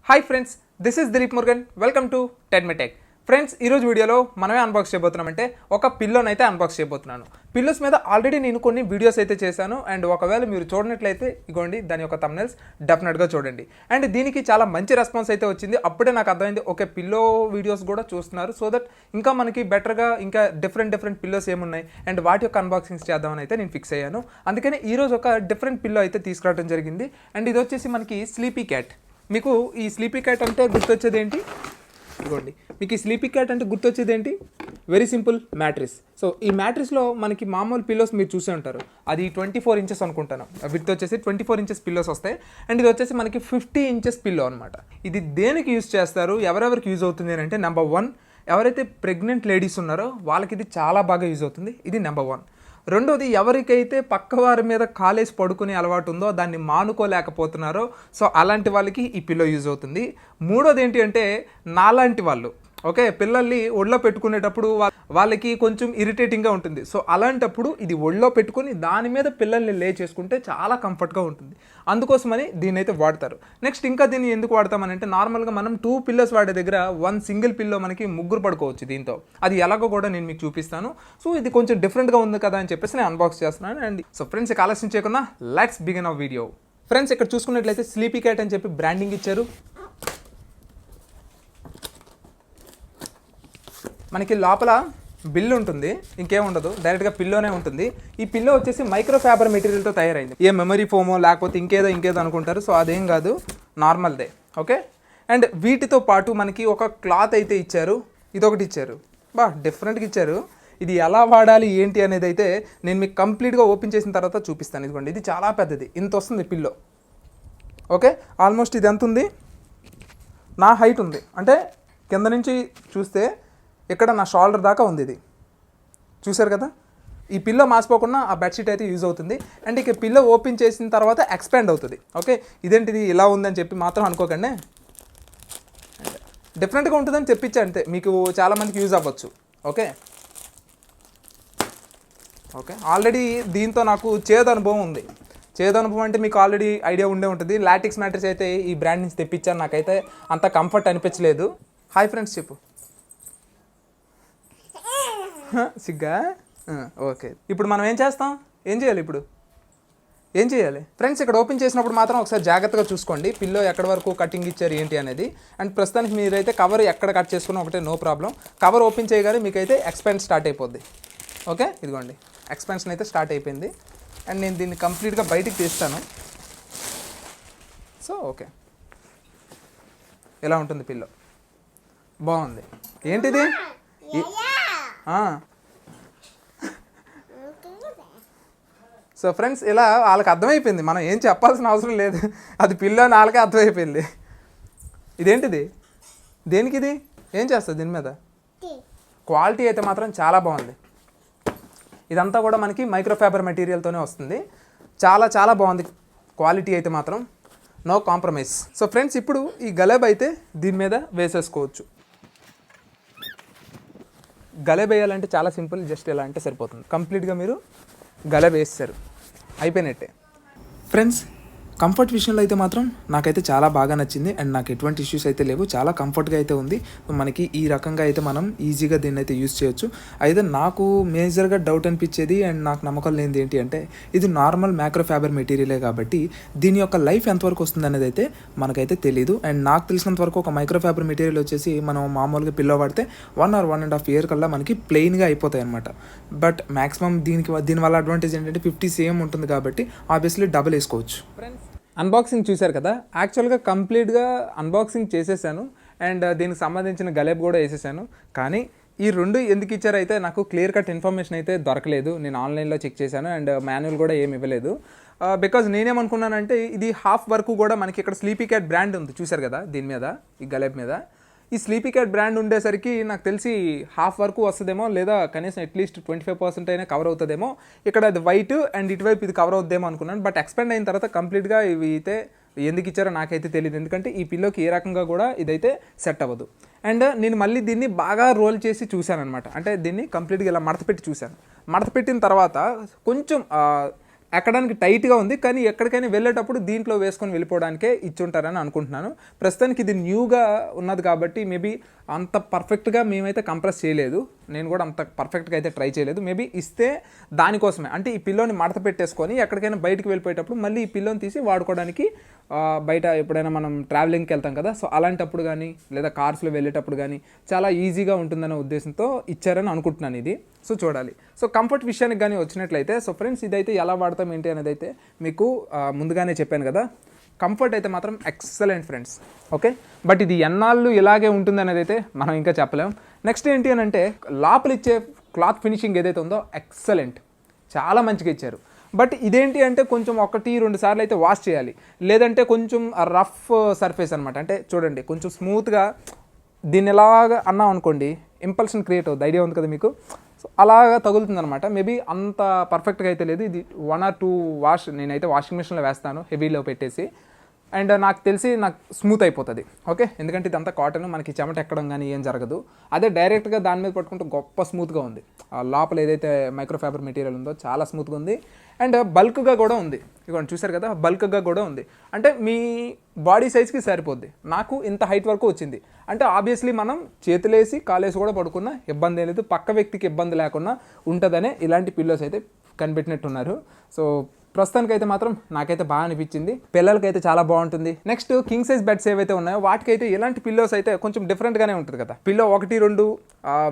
Hi friends, this is Dilip Murugan. Welcome to టెడ్మెటెక్. Friends, ఈరోజు వీడియోలో మనమే అన్బాక్స్ చేయబోతున్నామంటే ఒక పిల్లోని అయితే అన్బాక్స్ చేయబోతున్నాను. పిల్లోస్ మీద ఆల్రెడీ నేను కొన్ని వీడియోస్ అయితే చేశాను. అండ్ ఒకవేళ మీరు చూడనట్లయితే ఇగోండి దాని యొక్క థంబ్నెయిల్స్ డెఫినెట్గా చూడండి. అండ్ దీనికి చాలా మంచి రెస్పాన్స్ అయితే వచ్చింది. అప్పుడే నాకు అర్థమైంది, ఓకే పిల్లో వీడియోస్ కూడా చూస్తున్నారు, సో దట్ ఇంకా మనకి బెటర్గా ఇంకా డిఫరెంట్ పిల్లోస్ ఏమున్నాయి అండ్ వాటి యొక్క అన్బాక్సింగ్స్ చేద్దామని అయితే నేను ఫిక్స్ అయ్యాను. అందుకని ఈరోజు ఒక డిఫరెంట్ పిల్లో అయితే తీసుకురావడం జరిగింది. అండ్ ఇది వచ్చేసి మనకి స్లీపీ క్యాట్. మీకు ఈ స్లీపీ క్యాట్ అంటే గుర్తొచ్చేది ఏంటి? ఇదిగోండి, మీకు ఈ స్లీపీ క్యాట్ అంటే గుర్తొచ్చేది ఏంటి? Very simple, mattress. సో ఈ మ్యాట్రిస్లో మనకి మామూలు పిల్లోస్ మీరు చూసే ఉంటారు, అది 24 ఇంచెస్ అనుకుంటాను. విత్ వచ్చేసి 24 ఇంచెస్ పిల్లోస్ వస్తాయి. అండ్ ఇది వచ్చేసి మనకి 50 ఇంచెస్ పిల్లో అనమాట. ఇది దేనికి యూజ్ చేస్తారు, ఎవరెవరికి యూజ్ అవుతుంది అని అంటే, నెంబర్ 1, ఎవరైతే ప్రెగ్నెంట్ లేడీస్ ఉన్నారో వాళ్ళకి ఇది చాలా బాగా యూజ్ అవుతుంది. ఇది నెంబర్ 1. రెండోది, ఎవరికైతే పక్కవారి మీద కాలేసి పడుకునే అలవాటు ఉందో, దాన్ని మానుకోలేకపోతున్నారో, సో అలాంటి వాళ్ళకి ఈ పిల్లో యూజ్ అవుతుంది. మూడోది ఏంటి అంటే, నాలాంటి వాళ్ళు ఓకే పిల్లల్ని ఒళ్ళో పెట్టుకునేటప్పుడు వాళ్ళకి కొంచెం ఇరిటేటింగ్గా ఉంటుంది. సో అలాంటప్పుడు ఇది ఒళ్ళో పెట్టుకుని దాని మీద పిల్లల్ని లే చేసుకుంటే చాలా కంఫర్ట్గా ఉంటుంది. అందుకోసమని దీన్ని అయితే వాడతారు. నెక్స్ట్ ఇంకా దీన్ని ఎందుకు వాడతామని అంటే, నార్మల్గా మనం 2 పిల్లోస్ వాడే దగ్గర 1 సింగిల్ పిల్లో మనకి 3 పడుకోవచ్చు దీంతో. అది ఎలాగో కూడా నేను మీకు చూపిస్తాను. సో ఇది కొంచెం డిఫరెంట్గా ఉంది కదా అని చెప్పేసి నేను అన్బాక్స్ చేస్తున్నాను. అండ్ సో ఫ్రెండ్స్, ఇక ఆలస్యం చేయకుండా let's begin our video. Friends, ఇక్కడ చూసుకున్నట్లయితే స్లీపీ క్యాట్ అని చెప్పి బ్రాండింగ్ ఇచ్చారు. మనకి లోపల బిల్లు ఉంటుంది, ఇంకేం ఉండదు, డైరెక్ట్గా పిల్లోనే ఉంటుంది. ఈ పిల్లో వచ్చేసి మైక్రో ఫైబర్ మెటీరియల్తో తయారైంది. ఏ మెమరీ ఫోమో లేకపోతే ఇంకేదో అనుకుంటారు. సో అదేం కాదు, నార్మల్దే. ఓకే. అండ్ వీటితో పాటు మనకి ఒక క్లాత్ అయితే ఇచ్చారు, ఇదొకటి ఇచ్చారు. డిఫరెంట్గా ఇచ్చారు. ఇది ఎలా వాడాలి ఏంటి అనేది అయితే నేను మీకు కంప్లీట్గా ఓపెన్ చేసిన తర్వాత చూపిస్తాను. ఇదిగోండి, ఇది చాలా పెద్దది, ఇంత వస్తుంది పిల్లో. ఓకే, ఆల్మోస్ట్ ఇది ఎంత ఉంది, నా హైట్ ఉంది, అంటే కింద నుంచి చూస్తే ఇక్కడ నా షోల్డర్ దాకా ఉంది. ఇది చూసారు కదా. ఈ పిల్లో మాసిపోకుండా ఆ బెడ్షీట్ అయితే యూజ్ అవుతుంది. అండ్ ఇక పిల్లో ఓపెన్ చేసిన తర్వాత ఎక్స్పాండ్ అవుతుంది. ఓకే, ఇదేంటిది ఇలా ఉందని చెప్పి మాత్రం అనుకోకండి, డిఫరెంట్గా ఉంటుందని చెప్పించా అంతే, మీకు చాలామందికి యూజ్ అవ్వచ్చు. ఓకే, ఆల్రెడీ దీంతో నాకు చేదు అనుభవం ఉంది. చేదు అనుభవం అంటే మీకు ఆల్రెడీ ఐడియా ఉండే ఉంటుంది. లాటిక్స్ మ్యాట్రిస్ అయితే ఈ బ్రాండ్ నుంచి తెప్పించాను, నాకైతే అంత కంఫర్ట్ అనిపించలేదు. హాయ్ ఫ్రెండ్స్ చెప్పు. సిగ్గా. ఓకే, ఇప్పుడు మనం ఏం చేస్తాం, ఏం చేయాలి ఫ్రెండ్స్? ఇక్కడ ఓపెన్ చేసినప్పుడు మాత్రం ఒకసారి జాగ్రత్తగా చూసుకోండి పిల్లో ఎక్కడి వరకు కటింగ్ ఇచ్చారు ఏంటి అనేది. అండ్ ప్రస్తుతానికి మీరైతే కవర్ ఎక్కడ కట్ చేసుకున్నా ఒకటే, నో ప్రాబ్లం. కవర్ ఓపెన్ చేయగానే మీకైతే ఎక్స్పాండ్ స్టార్ట్ అయిపోద్ది. ఓకే, ఇదిగోండి ఎక్స్పాన్షన్ అయితే స్టార్ట్ అయిపోయింది. అండ్ నేను దీన్ని కంప్లీట్గా బయటికి తీస్తాను. సో ఓకే, ఎలా ఉంటుంది పిల్లో? బాగుంది. ఏంటిది? సో ఫ్రెండ్స్, ఇలా వాళ్ళకి అర్థమైపోయింది, మనం ఏం చెప్పాల్సిన అవసరం లేదు, అది పిల్లో అని వాళ్ళకే అర్థమైపోయింది. ఇదేంటిది, దేనికి ఇది, ఏం చేస్తుంది దీని మీద? క్వాలిటీ అయితే మాత్రం చాలా బాగుంది. ఇదంతా కూడా మనకి మైక్రోఫైబర్ మెటీరియల్తోనే వస్తుంది. చాలా బాగుంది క్వాలిటీ అయితే మాత్రం, నో కాంప్రమైజ్. సో ఫ్రెండ్స్, ఇప్పుడు ఈ గలేబ్ అయితే దీని మీద వేసేసుకోవచ్చు. గలేబ్ వేయాలంటే చాలా సింపుల్, జస్ట్ ఎలా అంటే సరిపోతుంది. కంప్లీట్గా మీరు గలేబ్ వేస్తారు, అయిపోయినట్టే. ఫ్రెండ్స్, కంఫర్ట్ విషయంలో అయితే మాత్రం నాకైతే చాలా బాగా నచ్చింది. అండ్ నాకు ఎటువంటి ఇష్యూస్ అయితే లేవు, చాలా కంఫర్ట్గా అయితే ఉంది. మనకి ఈ రకంగా అయితే మనం ఈజీగా దీన్ని అయితే యూజ్ చేయొచ్చు. అయితే నాకు మేజర్గా డౌట్ అనిపించేది అండ్ నాకు నమ్మకం లేనిది ఏంటి అంటే, ఇది నార్మల్ మైక్రో ఫైబర్ మెటీరియలే కాబట్టి దీని యొక్క లైఫ్ ఎంతవరకు వస్తుంది అనేది అయితే మనకైతే తెలియదు. అండ్ నాకు తెలిసినంత వరకు ఒక మైక్రో ఫైబర్ మెటీరియల్ వచ్చేసి మనం మామూలుగా పిల్లో వాడితే 1 or 1.5 year కల్లా మనకి ప్లెయిన్గా అయిపోతాయి అనమాట. బట్ మ్యాక్సిమం దీనివల్ల అడ్వాంటేజ్ ఏంటంటే 50 cm ఉంటుంది కాబట్టి ఆబ్వియస్లీ డబుల్ వేసుకోవచ్చు. ఫ్రెండ్స్, అన్బాక్సింగ్ చూశారు కదా. యాక్చువల్గా కంప్లీట్గా అన్బాక్సింగ్ చేసేసాను అండ్ దీనికి సంబంధించిన గలేబ్ కూడా వేసేసాను. కానీ ఈ 2 ఎందుకు ఇచ్చారైతే నాకు క్లియర్ కట్ ఇన్ఫర్మేషన్ అయితే దొరకలేదు. నేను ఆన్లైన్లో చెక్ చేశాను అండ్ మాన్యువల్ కూడా ఏమి ఇవ్వలేదు. బికాజ్ నేనేమనుకున్నానంటే, ఇది హాఫ్ వరకు కూడా మనకి ఇక్కడ స్లీపీ క్యాట్ బ్రాండ్ ఉంది చూశారు కదా దీని మీద, ఈ గలేబ్ మీద. ఈ స్లీపీ క్యాట్ బ్రాండ్ ఉండేసరికి నాకు తెలిసి హాఫ్ వరకు వస్తుందేమో, లేదా కనీసం అట్లీస్ట్ 25% అయినా కవర్ అవుతుందేమో. ఇక్కడ అది వైట్ అండ్ ఇటువైపు ఇది కవర్ అవుద్దేమో అనుకున్నాను. బట్ ఎక్స్పాండ్ అయిన తర్వాత కంప్లీట్గా ఇవి అయితే ఎందుకు ఇచ్చారో నాకైతే తెలియదు, ఎందుకంటే ఈ పిల్లోకి ఏ రకంగా కూడా ఇదైతే సెట్ అవ్వదు. అండ్ నేను మళ్ళీ దీన్ని బాగా రోల్ చేసి చూశాను అనమాట. అంటే దీన్ని కంప్లీట్గా ఇలా మడత పెట్టి చూశాను. మడత పెట్టిన తర్వాత కొంచెం ఎక్కడానికి టైట్గా ఉంది, కానీ ఎక్కడికైనా వెళ్ళేటప్పుడు దీంట్లో వేసుకొని వెళ్ళిపోవడానికే ఇచ్చుంటారని అనుకుంటున్నాను. ప్రస్తుతానికి ఇది న్యూగా ఉన్నది కాబట్టి మేబీ అంత పర్ఫెక్ట్గా మేమైతే కంప్రెస్ చేయలేదు, నేను కూడా అంత పర్ఫెక్ట్గా అయితే ట్రై చేయలేదు. మేబీ ఇస్తే దానికోసమే, అంటే ఈ పిల్లోని మడత పెట్టేసుకొని ఎక్కడికైనా బయటికి వెళ్ళిపోయేటప్పుడు మళ్ళీ ఈ పిల్లోని తీసి వాడుకోవడానికి బయట ఎప్పుడైనా మనం ట్రావెలింగ్కి వెళ్తాం కదా, సో అలాంటప్పుడు కానీ లేదా కార్స్లో వెళ్ళేటప్పుడు కానీ చాలా ఈజీగా ఉంటుందనే ఉద్దేశంతో ఇచ్చారని అనుకుంటున్నాను ఇది. సో చూడాలి. సో కంఫర్ట్ విషయానికి కానీ వచ్చినట్లయితే, సో ఫ్రెండ్స్ ఇదైతే ఎలా వాడతాం ఏంటి అనేది అయితే మీకు ముందుగానే చెప్పాను కదా. కంఫర్ట్ అయితే మాత్రం ఎక్సలెంట్ ఫ్రెండ్స్, ఓకే. బట్ ఇది ఎన్నాళ్ళు ఇలాగే ఉంటుంది అనేది అయితే మనం ఇంకా చెప్పలేం. నెక్స్ట్ ఏంటి అని అంటే లోపల ఇచ్చే క్లాత్ ఫినిషింగ్ ఏదైతే ఉందో ఎక్సలెంట్, చాలా మంచిగా ఇచ్చారు. బట్ ఇదేంటి అంటే కొంచెం 1-2 సార్లు అయితే వాష్ చేయాలి, లేదంటే కొంచెం రఫ్ సర్ఫేస్ అనమాట. అంటే చూడండి కొంచెం స్మూత్గా దీన్ని ఎలాగా అన్నాం అనుకోండి ఇంపల్షన్ క్రియేట్ అవుతుంది, ఐడియా ఉంది కదా మీకు. సో అలాగా తగులుతుంది అనమాట. మేబీ అంత పర్ఫెక్ట్గా అయితే లేదు. ఇది 1 or 2 వాష్ నేనైతే వాషింగ్ మిషన్లో వేస్తాను హెవీలో పెట్టేసి, అండ్ నాకు తెలిసి నాకు స్మూత్ అయిపోతుంది, ఓకే. ఎందుకంటే ఇదంతా కాటన్, మనకి చెమట ఎక్కడం కానీ ఏం జరగదు. అదే డైరెక్ట్గా దాని మీద పట్టుకుంటే గొప్ప స్మూత్గా ఉంది. లోపల ఏదైతే మైక్రోఫైబర్ మెటీరియల్ ఉందో చాలా స్మూత్గా ఉంది, అండ్ బల్క్గా కూడా ఉంది. ఇదిగోండి చూసారు కదా, బల్క్గా కూడా ఉంది. అంటే మీ బాడీ సైజ్కి సరిపోద్ది. నాకు ఇంత హైట్ వరకు వచ్చింది. అంటే ఆబ్వియస్లీ మనం చేతులేసి కాలేసి కూడా పడుకున్నా ఇబ్బంది లేదు, పక్క వ్యక్తికి ఇబ్బంది లేకుండా ఉంటుందనే ఇలాంటి పిల్లోస్ అయితే కనిపెట్టినట్టున్నారు. సో ప్రస్తుతానికైతే మాత్రం నాకైతే బాగా అనిపించింది, పిల్లలకైతే చాలా బాగుంటుంది. నెక్స్ట్ కింగ్ సైజ్ బెడ్స్ ఏవైతే ఉన్నాయో వాటికైతే ఇలాంటి పిల్లోస్ అయితే కొంచెం డిఫరెంట్గానే ఉంటుంది కదా. పిల్లో 1-2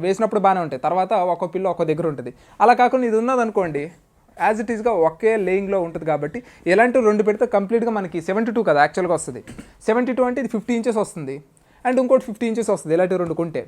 వేసినప్పుడు బాగానే ఉంటాయి, తర్వాత ఒక పిల్లో ఒక దగ్గర ఉంటుంది. అలా కాకుండా ఇది ఉన్నదనుకోండి యాజ్ ఇట్ ఈస్గా ఒకే లేయింగ్లో ఉంటుంది కాబట్టి ఇలాంటి 2 పెడితే కంప్లీట్గా మనకి 72 కదా యాక్చువల్గా వస్తుంది. 72 అంటే ఇది 50 ఇంచెస్ వస్తుంది, అండ్ ఇంకోటి 50 ఇంచెస్ వస్తుంది. ఇలాంటి 2 కొంటే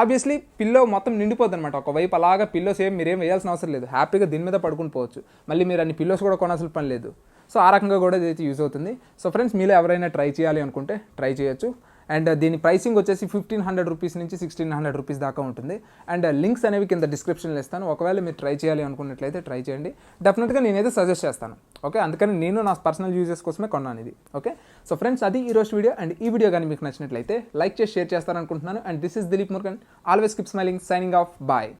ఆబ్వియస్లీ పిల్లో మొత్తం నిండిపోద్ది అనమాట. ఒకవైపు అలాగా పిల్లోస్ మీరేం వేయాల్సిన అవసరం లేదు, హ్యాపీగా దీని మీద పడుకుని పోవచ్చు. మళ్ళీ మీరు అన్ని పిల్లోస్ కూడా కొనాల్సిన పని లేదు. సో ఆ రకంగా కూడా ఇదైతే యూజ్ అవుతుంది. సో ఫ్రెండ్స్ మీలో ఎవరైనా ట్రై చేయాలి అనుకుంటే ట్రై చేయొచ్చు. అండ్ దీని ప్రైసింగ్ వచ్చేసి 1500 రూపీస్ నుంచి 1600 రూపీస్ దాకా ఉంటుంది. అండ్ లింక్స్ అనేవి కింద డిస్క్రిప్షన్లో ఇస్తాను. ఒకవేళ మీరు ట్రై చేయాలి అనుకున్నట్లయితే ట్రై చేయండి, డెఫినెట్గా నేనైతే సజెస్ట్ చేస్తాను, ఓకే. అందుకని నేను నా పర్సనల్ యూజెస్ కోసమే కొన్నాను ఇది, ఓకే. సో ఫ్రెండ్స్ అది ఈరోజు వీడియో. అండ్ ఈ వీడియో కానీ మీకు నచ్చినట్లయితే లైక్ చేసి షేర్ చేస్తారనుకుంటున్నాను. And this is Dilip Murugan, always keep smiling, signing off, bye.